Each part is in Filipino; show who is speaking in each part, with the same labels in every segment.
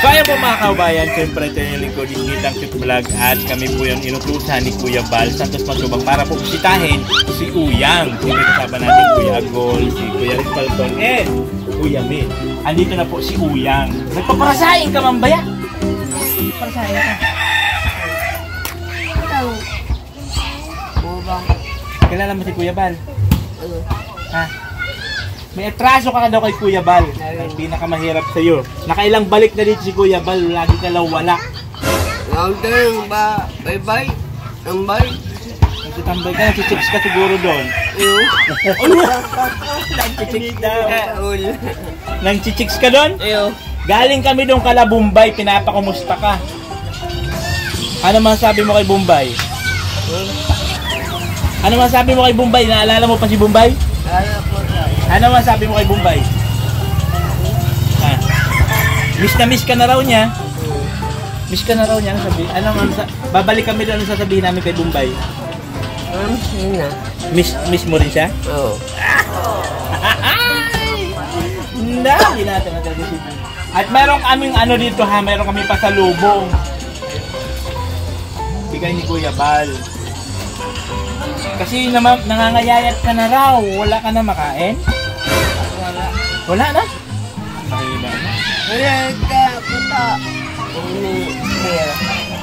Speaker 1: So ayan po mga kaubayan, siyempre ito yung lingkod yung Gitang Cute Vlog at kami po yung inutusan ni Kuya Bal Santos Matubang para po bisitahin si Uyang. Kung kasama natin Kuya Agol, si Kuya Rick Palton, and Kuya Min. Andito na po si Uyang. Nagpaparasahin ka man ba yan? Parasahin ka.
Speaker 2: Ikaw. Bubang.
Speaker 1: Kilala mo si Kuya Bal? Ha? May atraso ka daw kay Kuya Bal. Ang pinakamahirap sa'yo. Nakailang balik na dito si Kuya Bal, lagi ka lang wala.
Speaker 2: Ang tanong ba? Bye-bye? Tambay?
Speaker 1: Nagtitambay ka, nagchichicks ka siguro doon.
Speaker 2: Iyo.
Speaker 1: Nagchichicks daw.
Speaker 2: Kaul.
Speaker 1: Nagchichicks ka doon?
Speaker 2: Iyo.
Speaker 1: Galing kami doon kala Bombay, pinapakumusta ka. Ano masasabi mo kay Bombay? Ano masasabi mo kay Bombay? Naalala mo pa si Bombay?
Speaker 2: Kaya po sa.
Speaker 1: Ano masasabi mo kay Bombay? Ha? Miss na miss ka na raw niya. Miss ka na raw niya. Ano babalik kami doon, ano sasabihin namin kay Bombay?
Speaker 2: Yun na.
Speaker 1: Miss mo rin siya?
Speaker 2: Oo.
Speaker 1: Hindi natin talaga si Bombay. At meron kaming ano dito ha, meron kami pasalubong. Bigay ni Kuya Bal. Kasi nangangayayat ka na raw, wala ka na makain?
Speaker 2: Wala.
Speaker 1: Wala na? Mahina na.
Speaker 2: Wala ka. Puta. Pera.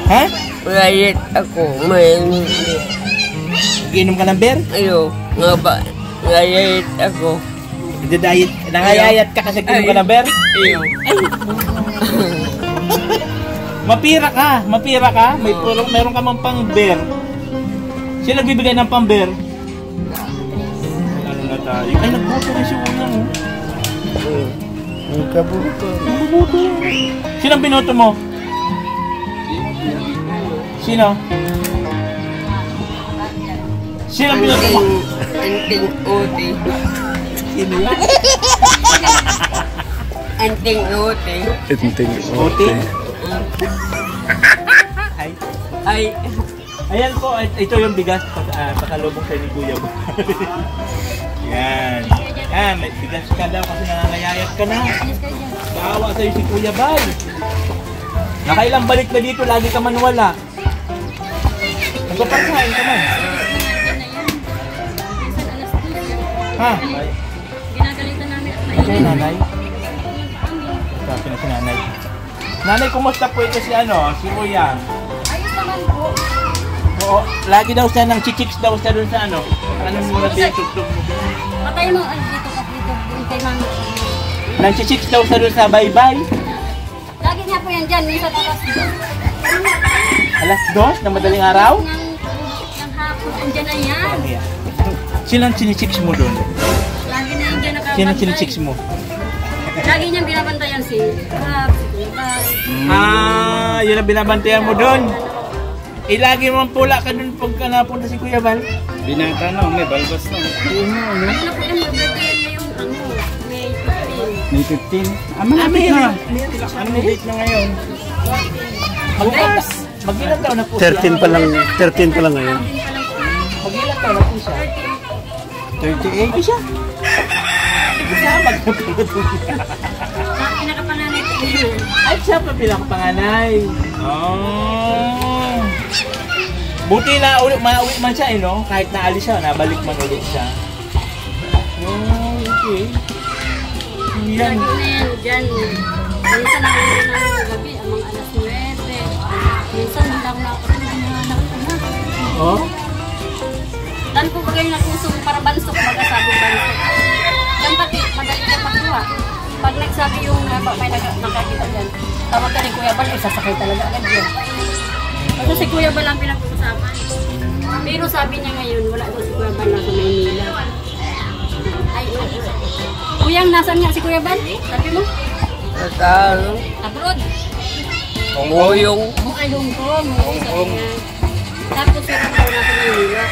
Speaker 1: Ha?
Speaker 2: Mayayit ako. Mayayit.
Speaker 1: Ginom ka ng beer?
Speaker 2: Iyo. Nga ba? Mayayit ako.
Speaker 1: Diet, nangayayat ka kasi ginom ka ng beer?
Speaker 2: Iyo.
Speaker 1: Mapira ka. Meron ka mang pang beer. Sino nagbibigay ng pang beer? Ano na tayo? Ay, nagboto rin si Uyang oh.
Speaker 2: Nagkabuto.
Speaker 1: Nagboto. Sino ang binoto mo? Sino? Sino ang binoto mo?
Speaker 2: Anting uti.
Speaker 1: Sino yan?
Speaker 2: Anting uti.
Speaker 1: Uti?
Speaker 2: Ay.
Speaker 1: Ayan po, ito yung bigas pasalubong sa ni Kuya Bal. Yan. Yan, may bigas ka daw kasi nangangayayat ka na. Kaawa sa'yo si Kuya Bal. Nakailang balik na dito, lagi ka man wala. Nagpapasahin ka man. Ha?
Speaker 3: Ginagalitan namin at
Speaker 1: Okay, nanay. Sabi na si nanay. Nanay, kumusta po ito si si Uyang?
Speaker 3: ayos naman po.
Speaker 1: Oo, lagi daw siya ng chichiks daw siya doon sa anong muna tinutugtog mo.
Speaker 3: Patay mo dito ka dito. Hintay mami.
Speaker 1: Nang chichiks daw siya doon sa bye-bye.
Speaker 3: Lagi nga po yan dyan. Minsan
Speaker 1: Alas 2 na madaling araw?
Speaker 3: ng hapon. Andyan na yan.
Speaker 1: Sino ang chinichiks mo doon?
Speaker 3: Lagi na yan dyan nakabantay.
Speaker 1: Sino ang chinichiks mo?
Speaker 3: Lagi niyang binabantayan si
Speaker 1: Yun ang binabantayan mo doon. Lagi mong pula ka doon pagka napunta si Kuya Bal.
Speaker 4: Binata na, may balbas na.
Speaker 3: ano na po yan. Magbantayan niya yung May 15.
Speaker 4: May 15.
Speaker 1: na.
Speaker 4: Ano may date na ngayon?
Speaker 1: Mag-ilang taon na po siya?
Speaker 4: 13 pa lang ngayon.
Speaker 1: Mag-ilang taon na po siya? 38? Ay siya. Kasama ka po.
Speaker 3: Pinakapanganay ko.
Speaker 1: Ay siya pa pinakapanganay. Oh. Buti na mauwi man siya no? Kahit naalis siya, nabalik man ulit siya. Oh, okay. Yan.
Speaker 3: Lagi na yan dyan. Minsan ako na gabi, ang mga alas 9. Minsan hindi ako nakakasinahanap ko na.
Speaker 1: Oh?
Speaker 3: Dan ko bagay na kusong para bansok, baga sabi bansok. Yan pati, magaling siya magkuha. Pag nagsabi yung may nakakita dyan, tawag ka ni Kuya Bal, sasakay talaga agad yun. Kasi si Kuya Bal ang pinag-uusapan. Pero sabi niya ngayon, wala daw si Kuya Bal nasa Maynila. Ay, Uyang, nasan nga si Kuya Bal? Sabi mo?
Speaker 2: Natalo.
Speaker 3: Abroad.
Speaker 2: Nguyong.
Speaker 3: Ay, Hong Kong. Sabi niya. Tapos meron daw nasa Maynila.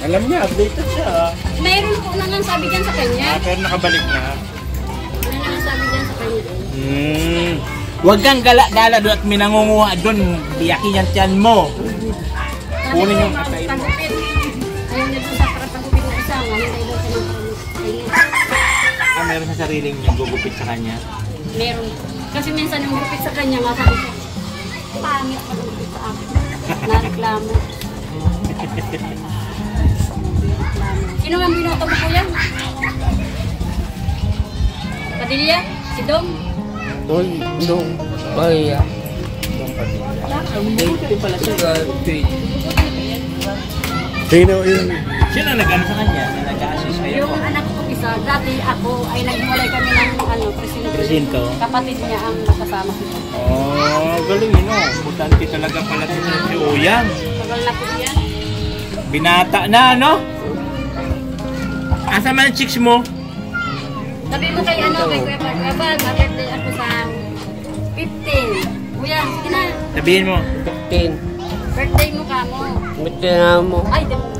Speaker 1: Alam niya, updated siya.
Speaker 3: Mayroon po na lang sabi dyan sa kanya.
Speaker 1: Pero nakabalik na.
Speaker 3: Ano na lang sabi dyan sa kanya.
Speaker 1: Huwag kang gala-gala doon at minangunguha doon. Biyakin yan tiyan mo. Kunin yung katain mo.
Speaker 3: Pagupit. Ayaw niya doon sa para pagupit na isa. Hindi daw siya ng pagupit.
Speaker 1: Meron sa sariling gugupit sa kanya.
Speaker 3: Meron. Kasi minsan yung gupit sa kanya, nga sabi ko, pangit pa yung gupit sa akin. Nareklamo. Sino ang binoto mo kuya? Padilla? Si Dong?
Speaker 2: Dong. Kaya.
Speaker 4: Sino yun?
Speaker 1: Sino nag-ano sa kanya? Nag-assist sa'yo?
Speaker 3: Yung anak ko isa, dati ako ay naghiwalay kami ng
Speaker 1: Presinto.
Speaker 3: kapatid niya ang nakasama ko.
Speaker 1: Oh, galing yun oh. Importante talaga pala si Uyang.
Speaker 3: Tagal na po yan.
Speaker 1: Binata na, ano? Asa man ang chicks mo?
Speaker 3: Sabi mo kay Kuya Bal, birthday ako sa 15. Kuya, sige na.
Speaker 1: Sabihin mo.
Speaker 2: 15.
Speaker 3: Birthday mo ka mo.
Speaker 2: Buti na mo.
Speaker 3: Ay, di mo.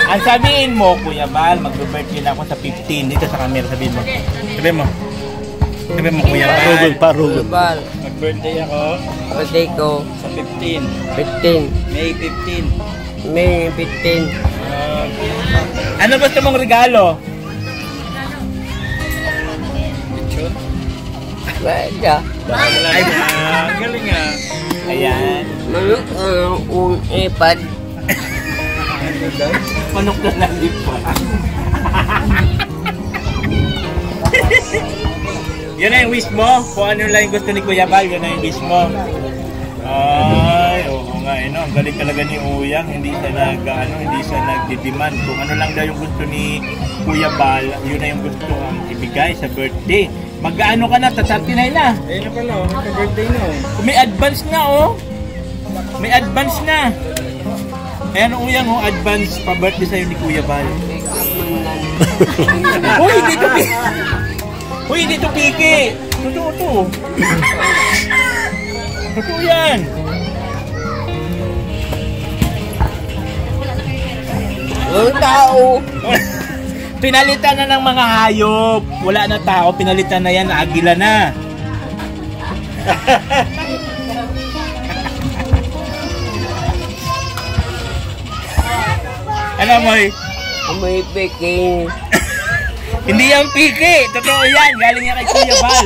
Speaker 1: Ang sabihin mo, Kuya Bal, mag-birthday na ako sa 15. Dito sa camera, sabihin mo. Sabihin mo. Sabihin mo, Kuya Bal.
Speaker 4: Parugod.
Speaker 2: Bal.
Speaker 4: Mag-birthday ako
Speaker 2: Birthday ko.
Speaker 4: sa 15.
Speaker 2: 15.
Speaker 4: May 15.
Speaker 2: May 15.
Speaker 1: Ano gusto mong regalo?
Speaker 4: Lechon?
Speaker 2: Bada.
Speaker 1: Ay, galing ah. Ayan.
Speaker 2: Manok ang ipad.
Speaker 1: Manok na nalipad. Yun na yung wish mo. Kung ano lang yung gusto ni Kuya Bal, yun na yung wish mo. Ay, oo nga, no? Ang galing talaga ni Uyang. Hindi siya nagdi-demand. Kung ano lang daw yung gusto ni Kuya Bal, yun na yung gusto ang ibigay sa birthday. Mag-ano ka na, 39 na.
Speaker 4: Ayun na pala, nagka-birthday na oh.
Speaker 1: May advance na oh. May advance na. Ayan Uyang oh, advance pa-birthday sa'yo ni Kuya Bal. Uy, dito piki. Uy, dito piki. Totoo to. Totoo yan.
Speaker 2: Ang tao.
Speaker 1: Pinalitan na ng mga hayop. Wala na tao, pinalitan na yan, agila na. Ano mo?
Speaker 2: May peking.
Speaker 1: Hindi yan piki. Totoo yan. Galing yan kay Kuya Bal.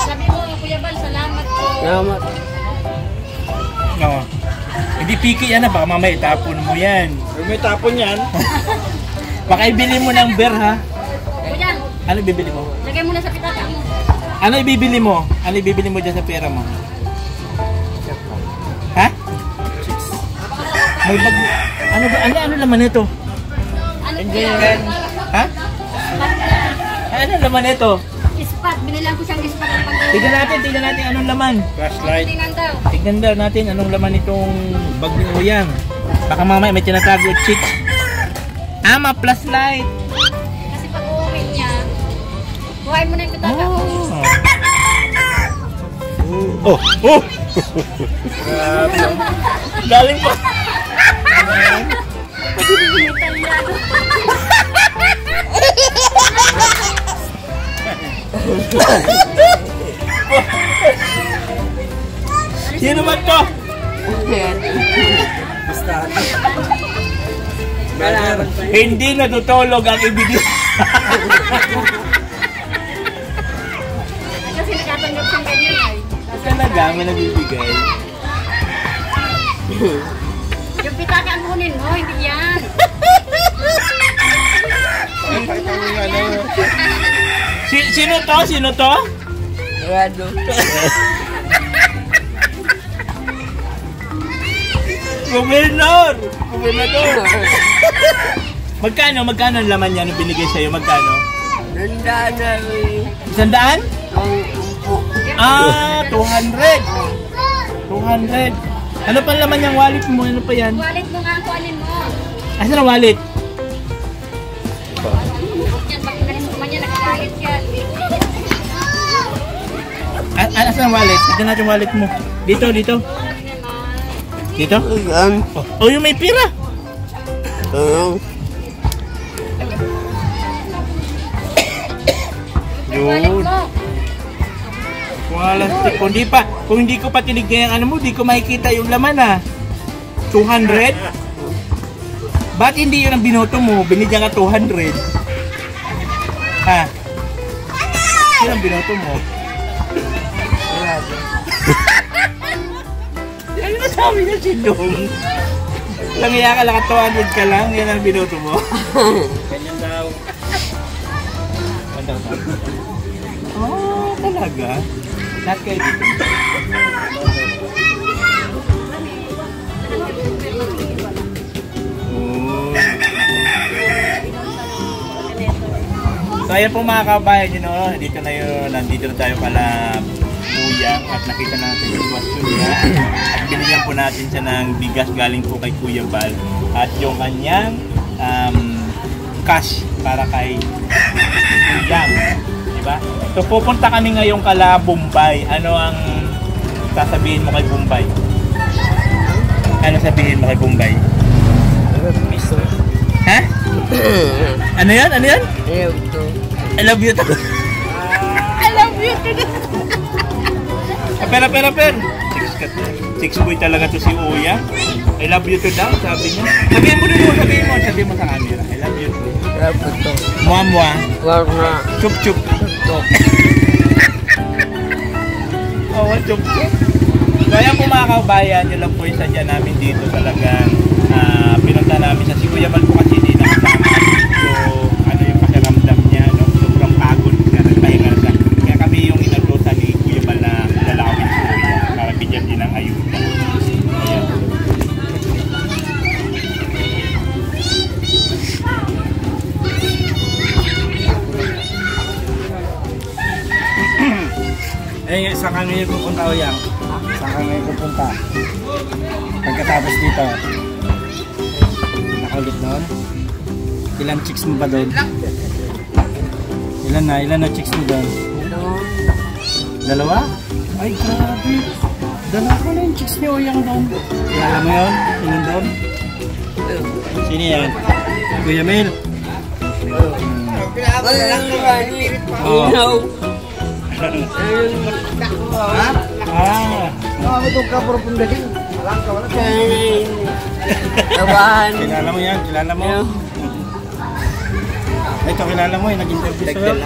Speaker 3: Sabi mo, Kuya Bal, salamat po.
Speaker 2: Salamat.
Speaker 1: No. Hindi piki yan na. Baka mamaya itapon mo yan.
Speaker 4: Kung may tapon yan,
Speaker 1: Baka ibili mo ng beer ha.
Speaker 3: Kuya,
Speaker 1: Ano ibibili mo?
Speaker 3: lagay mo na sa pitaka mo.
Speaker 1: Ano ibibili mo? Ano ibibili mo dyan sa pera mo? Ha? May bag... Ano ba? Ano laman nito?
Speaker 3: Ano
Speaker 2: Hindi
Speaker 3: kuya?
Speaker 2: yan.
Speaker 1: Ha? Ano laman nito?
Speaker 3: Ispat, binilang ko siyang ispat ng pagkakas.
Speaker 1: Tignan natin anong laman.
Speaker 4: flashlight.
Speaker 3: Tingnan daw.
Speaker 1: Tignan daw natin anong laman nitong bag ni Uyang. Baka mamaya may tinatago chicks. Plus light.
Speaker 3: Kasi pag uuwi niya, buhayin mo na yung pitaka mo.
Speaker 4: Oh! Oh!
Speaker 1: Galing pa.
Speaker 3: Italiano.
Speaker 1: Sino man to? Hindi natutulog ang ibigay.
Speaker 3: Kasi nakatanggap siyang ganyan ay.
Speaker 1: Talaga, may nabibigay.
Speaker 3: Yung pitaka ang kunin mo, hindi yan.
Speaker 1: Sino to? Sino to?
Speaker 2: Rado.
Speaker 1: Gobernador! Gobernador! Magkano ang laman niya nung binigay sa'yo? Magkano?
Speaker 2: Nandaan na rin.
Speaker 1: 100?
Speaker 2: Ang upo.
Speaker 1: 200! 200! Ano pa laman niyang wallet mo? Ano pa yan?
Speaker 3: Wallet mo nga ang kunin mo.
Speaker 1: Asan ang wallet?
Speaker 3: Yan, pag nalisuman niya, nagagalit yan.
Speaker 1: Asan ang wallet? Tignan natin yung wallet mo. Dito. Dito?
Speaker 2: Ayan.
Speaker 1: Oh, yung may pira!
Speaker 2: Ayan.
Speaker 3: Wallet
Speaker 1: Yun.
Speaker 3: mo.
Speaker 1: Kung hindi ko pa tinignan yung ano mo, di ko makikita yung laman ah. 200? Ba't hindi yun ang binoto mo? Binigyan ka 200. Ha? Sino ang binoto mo?
Speaker 2: Rado.
Speaker 1: Ano na sabi niya si Dong? Langiya ka lang at 200 ka lang, yan ang binoto mo.
Speaker 4: Ganyan daw.
Speaker 1: Oh, talaga? Lahat kayo dito. So ayan po mga kabayan nyo, no? Dito na yun, nandito na tayo pala Kuya at nakita natin yung sitwasyon niya at binigyan po natin siya ng bigas galing po kay Kuya Bal at yung kanyang cash para kay Uyang, diba? So pupunta kami ngayong kala Bombay. Ano ang sasabihin mo kay Bombay? Ano sabihin mo kay Bombay?
Speaker 2: Miso.
Speaker 1: Ha? Ano yan? Ano yan?
Speaker 2: Ayaw to.
Speaker 1: I love you to. I love you to. Pero. Six boy talaga to si Uya. I love you to daw, sabi niya. Sabihin mo sa camera. I love you to.
Speaker 2: Ayaw to.
Speaker 1: Muamwa.
Speaker 2: Wag na.
Speaker 1: Chup chup.
Speaker 2: To.
Speaker 1: Oh, chup chup. So ayan po mga kabayan, yun lang po yung sadya namin dito talagang pinunta namin sa si Kuya Bal po kasi hindi nakasama. So ano yung pakiramdam niya, no? Sobrang pagod na nagpahinga siya. Kaya kami yung inatusan ni Kuya Bal na dalawin si Kuya para bigyan din ng ayuda. Ayan.
Speaker 4: Eh, saan ka ngayon pupunta o yang? Saan ka ngayon pupunta? Pagkatapos dito, nakaulit doon? Ilan chicks mo ba doon? Ilan na chicks mo doon? Dalawa? Ay, grabe. Dalawa na yung chicks ni Oyang doon. Kilala mo yun? Sino doon? Sino yan? Kuya Mel?
Speaker 2: Inaw. Tabahan.
Speaker 4: Kilala mo yan? Kilala mo? Ito, kilala mo yung nag-interview sa'yo?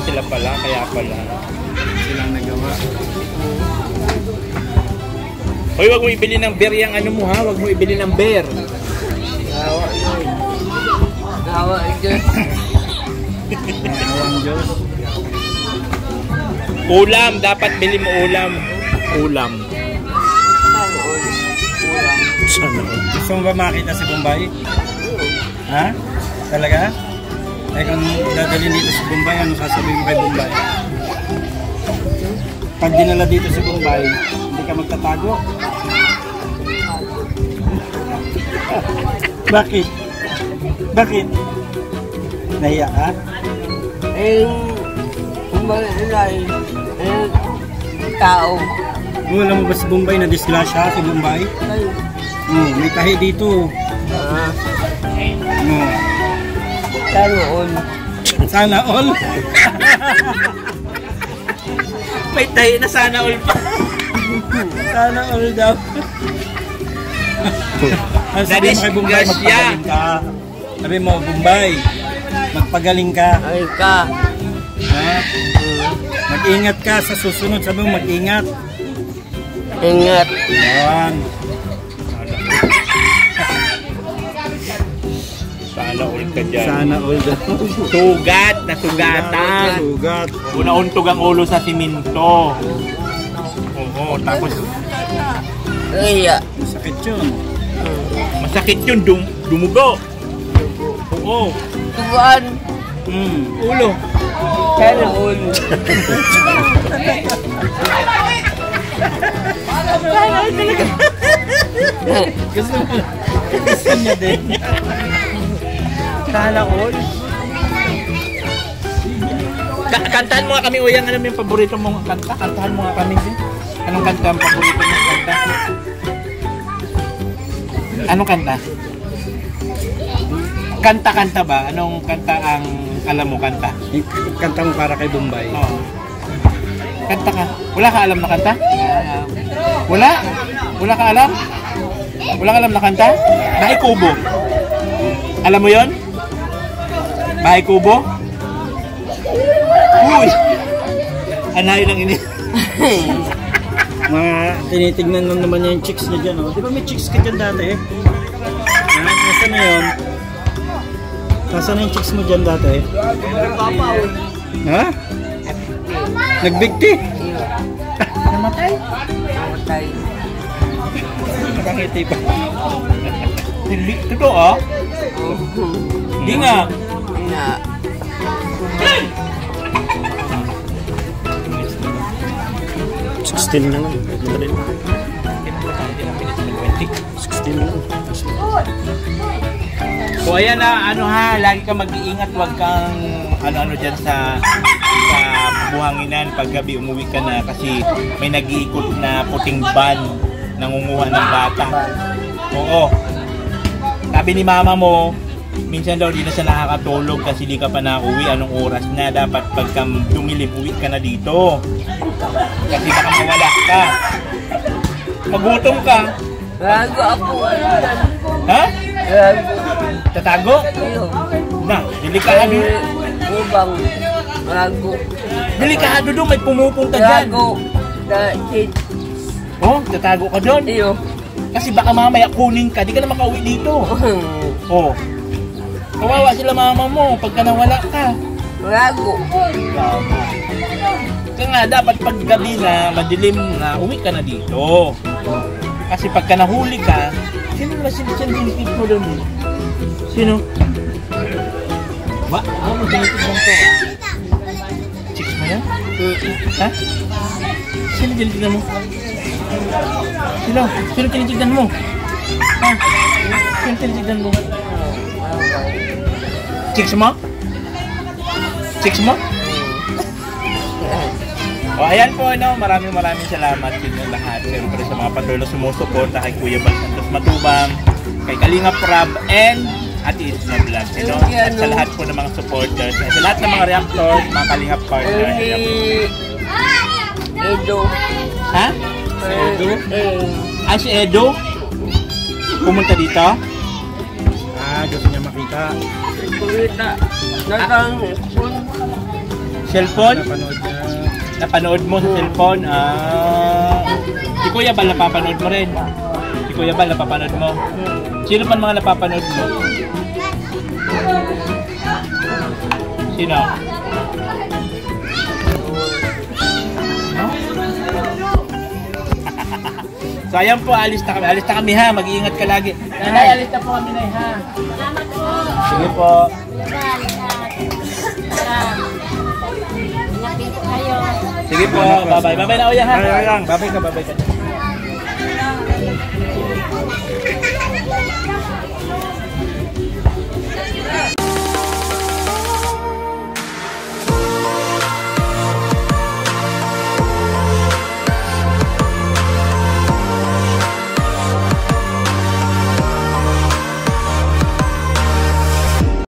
Speaker 1: Sila pala, kaya pala.
Speaker 4: Silang nagawa.
Speaker 1: Hoy, wag mo ibili ng beer yung ano mo ha, wag mo ibili ng beer.
Speaker 2: Nawa ito.
Speaker 4: Nawang Diyos.
Speaker 1: Ulam, dapat bili mo ulam. Ulam.
Speaker 4: Gusto mo ba makita si Bombay? Ha? Talaga? Eh kung dadalhin dito si Bombay, ano sasabihin mo kay Bombay? Pag dinala dito si Bombay, hindi ka magtatago? Bakit? Bakit? Nahiya ka?
Speaker 2: Tao.
Speaker 4: Alam mo ba si Bombay na disgrasya si Bombay? May tahi dito.
Speaker 2: Sana all.
Speaker 4: Sana all.
Speaker 1: May tayo na sana all pa.
Speaker 4: Sana all daw. Ano sabi mo kay Bombay? Magpagaling ka. Sabi mo, Bombay, magpagaling ka.
Speaker 2: Ay ka.
Speaker 4: Ha? Mag-ingat ka sa susunod. Sabi mo, mag-ingat.
Speaker 2: Ingat.
Speaker 4: Yan.
Speaker 1: Sana all ka dyan.
Speaker 4: Sana all daw.
Speaker 1: Sugat na sugatan.
Speaker 4: Sugat.
Speaker 1: Unauntog ang ulo sa siminto. Oo, tapos
Speaker 2: Kaya.
Speaker 4: Masakit yun.
Speaker 1: masakit yun, dumugo. Oo.
Speaker 2: Tubuan.
Speaker 1: Ulo.
Speaker 2: Sana all.
Speaker 4: Gusto mo. Gusto niya din.
Speaker 1: Sana all. Kantahan mo nga kami, Uyang. Ano yung paborito mong kanta? Kantahan mo nga kami. Anong kanta ang paborito mong kanta? Anong kanta? Kanta-kanta ba? Anong kanta ang alam mo kanta?
Speaker 4: Kanta mo para kay Bombay.
Speaker 1: Oo. Kanta ka. Wala ka alam na kanta? Wala? Wala ka alam? Wala ka alam na kanta? Bahay Kubo. Alam mo yon? Bahay Kubo? Uy! Anayo lang ini.
Speaker 4: Mga tinitignan lang naman niya yung chicks niya dyan, oh. Di ba may chicks ka dyan dati? Nasaan na yun? Nasaan na yung chicks mo dyan dati? Ha? Nagbigti?
Speaker 1: Namatay?
Speaker 2: Namatay.
Speaker 1: Nakangiti pa. Hindi, totoo ah? Hindi nga.
Speaker 2: Na.
Speaker 4: Still na lang. 16 na lang.
Speaker 1: So ayan na, ano ha, lagi ka mag-iingat, wag kang ano-ano dyan sa buhanginan pag gabi umuwi ka na kasi may nag-iikot na puting van nangunguha ng bata. Oo. Sabi ni mama mo, minsan daw di na siya nakakatulog kasi di ka pa nauwi, anong oras na, dapat pagka dumilim, uwi ka na dito. Kasi baka mawala ka. Magutom ka.
Speaker 2: Gago ako.
Speaker 1: Ha?
Speaker 2: Gago.
Speaker 1: Tatago?
Speaker 2: Iyo.
Speaker 1: Na, delikado.
Speaker 2: Ubang. Gago.
Speaker 1: Delikado doon, may pumupunta dyan.
Speaker 2: Gago. Dahil.
Speaker 1: Oh, tatago ka doon.
Speaker 2: Iyo.
Speaker 1: Kasi baka mamaya kunin ka, di ka na makauwi dito. Oh. Kawawa sila mama mo pagka nawala ka.
Speaker 2: Gago.
Speaker 1: Kaya nga, dapat pag gabi na, madilim na, uwi ka na dito. Kasi pagka nahuli ka, sino na sinipit mo doon? Sino? Ba? Ano mo sinipit lang to? Chicks mo yan? Ha? Sino tinitignan mo? Sino? Sino tinitignan mo? Ha? Sino tinitignan mo? Chicks mo? Chicks mo? O ayan po, no? Maraming salamat din ng lahat. Siyempre sa mga patuloy na sumusuporta kay Kuya Bal Santos Matubang, kay Kalinga Prab, and Ate Isna Vlog. You know? At sa lahat po ng mga supporters, at sa lahat ng mga reactors, mga Kalinga partners.
Speaker 2: Edo.
Speaker 1: Ha? Si Edo? Ah, si Edo? Pumunta dito?
Speaker 4: Ah, gusto niya makita.
Speaker 2: Kumita. Nakang
Speaker 1: Cellphone?
Speaker 4: Napanood niya.
Speaker 1: Napanood mo sa cellphone? Ah. Si Kuya Bal, napapanood mo rin? Si Kuya Bal, napapanood mo? Sino pa mga napapanood mo? Sino? So ayan po, alis na kami ha, mag-iingat ka lagi. Nanay, alis na po kami na ha.
Speaker 3: Salamat po.
Speaker 1: Sige po.
Speaker 3: Ingat din po kayo.
Speaker 1: Sige po, bye-bye. Bye-bye na Kuya ha.
Speaker 4: Bye-bye lang.
Speaker 1: Bye-bye ka.